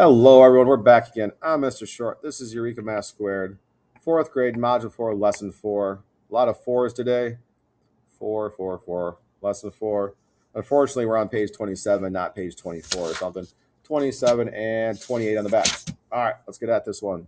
Hello, everyone. We're back again. I'm Mr. Short. This is Eureka Math Squared, 4th grade, Module 4, Lesson 4. A lot of fours today. 4, 4, 4, Lesson 4. Unfortunately, we're on page 27, not page 24 or something. 27 and 28 on the back. All right, let's get at this one.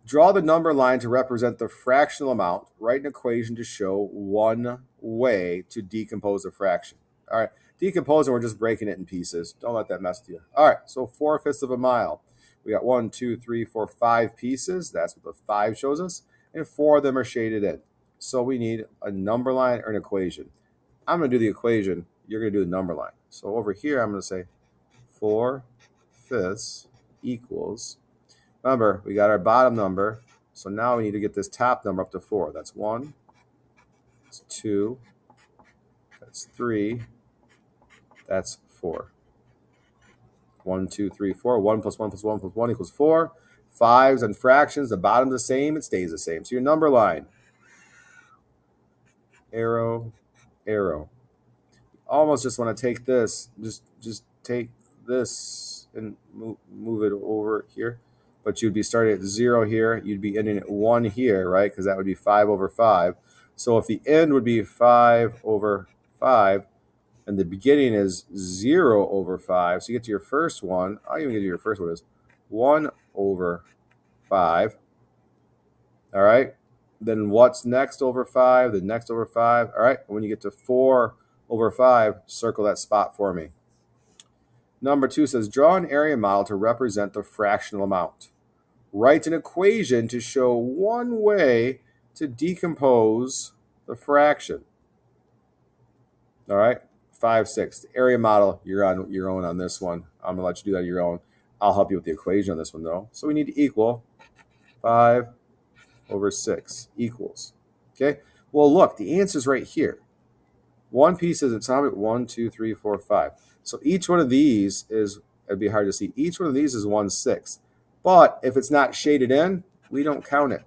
Draw the number line to represent the fractional amount. Write an equation to show one way to decompose a fraction. All right, decomposing, we're just breaking it in pieces. Don't let that mess with you. All right, so 4/5 of a mile. We got 1, 2, 3, 4, 5 pieces. That's what the 5 shows us. And 4 of them are shaded in. So we need a number line or an equation. I'm going to do the equation. You're going to do the number line. So over here, I'm going to say 4/5 equals. Remember, we got our bottom number. So now we need to get this top number up to 4. That's 1. That's 2. That's 3. That's 4. 1, 2, 3, 4. 1 plus 1 plus 1 plus 1 equals 4. Fives and fractions, the bottom's the same, it stays the same. So your number line, arrow, arrow. Almost just want to take this, just take this and move it over here. But you'd be starting at 0 here. You'd be ending at 1 here, right? Because that would be 5/5. So if the end would be 5/5, and the beginning is 0/5, so you get to your first one. I'll even get to your first one is 1/5. All right. Then what's next over 5? The next over 5. All right. When you get to 4/5, circle that spot for me. Number 2 says, draw an area model to represent the fractional amount. Write an equation to show one way to decompose the fraction. All right, 5/6. The area model, you're on your own on this one. I'm going to let you do that on your own. I'll help you with the equation on this one, though. So we need to equal 5/6 equals. Okay, well, look, the answer's right here. One piece is atomic. 1, 2, 3, 4, 5. So each one of these is, it'd be hard to see. Each one of these is 1/6. But if it's not shaded in, we don't count it.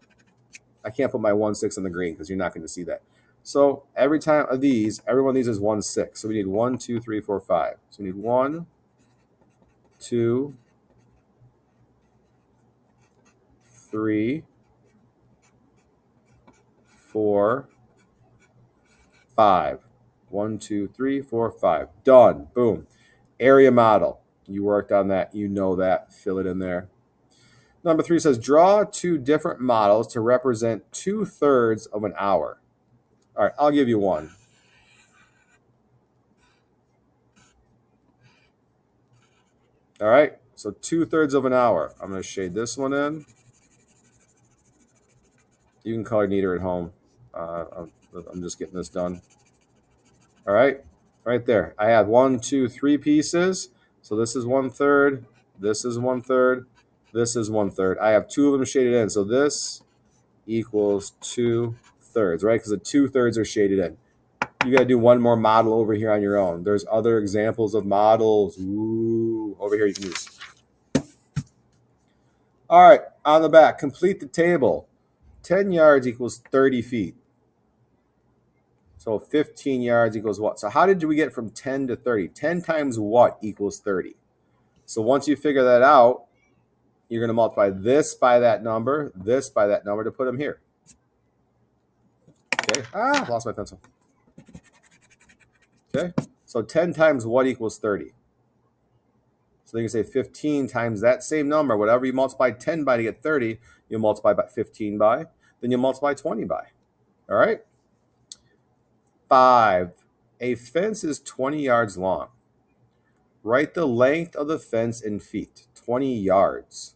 I can't put my 1/6 on the green because you're not going to see that. So every time of these, every one of these is 1/6. So we need 1, 2, 3, 4, 5. So we need 1, 2, 3, 4, 5. 1, 2, 3, 4, 5. Done. Boom. Area model. You worked on that. You know that. Fill it in there. Number 3 says, draw 2 different models to represent 2/3 of an hour. All right, I'll give you one. All right, so 2/3 of an hour. I'm going to shade this one in. You can color neater at home. I'm just getting this done. All right, right there. I have 1, 2, 3 pieces. So this is 1/3. This is 1/3. This is 1/3. I have 2 of them shaded in. So this equals 2/3, right? Because the 2/3 are shaded in. You got to do one more model over here on your own. There's other examples of models. Ooh, over here you can use. All right, on the back, complete the table. 10 yards equals 30 feet. So 15 yards equals what? So how did we get from 10 to 30? 10 times what equals 30? So once you figure that out, you're going to multiply this by that number, this by that number to put them here. Okay. Lost my pencil. Okay. So 10 times what equals 30? So you can say 15 times that same number, whatever you multiply 10 by to get 30, you'll multiply by 15 by, then you'll multiply 20 by. All right. 5. A fence is 20 yards long. Write the length of the fence in feet. 20 yards.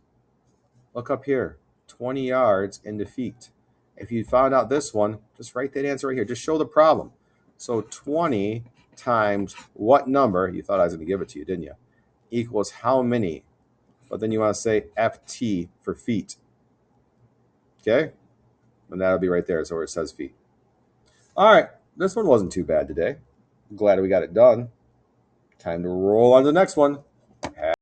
Look up here. 20 yards into feet. If you found out this one, just write that answer right here. Just show the problem. So 20 times what number, you thought I was going to give it to you, didn't you, equals how many? But then you want to say FT for feet. Okay? And that'll be right there. So where it says feet. All right. This one wasn't too bad today. I'm glad we got it done. Time to roll on to the next one.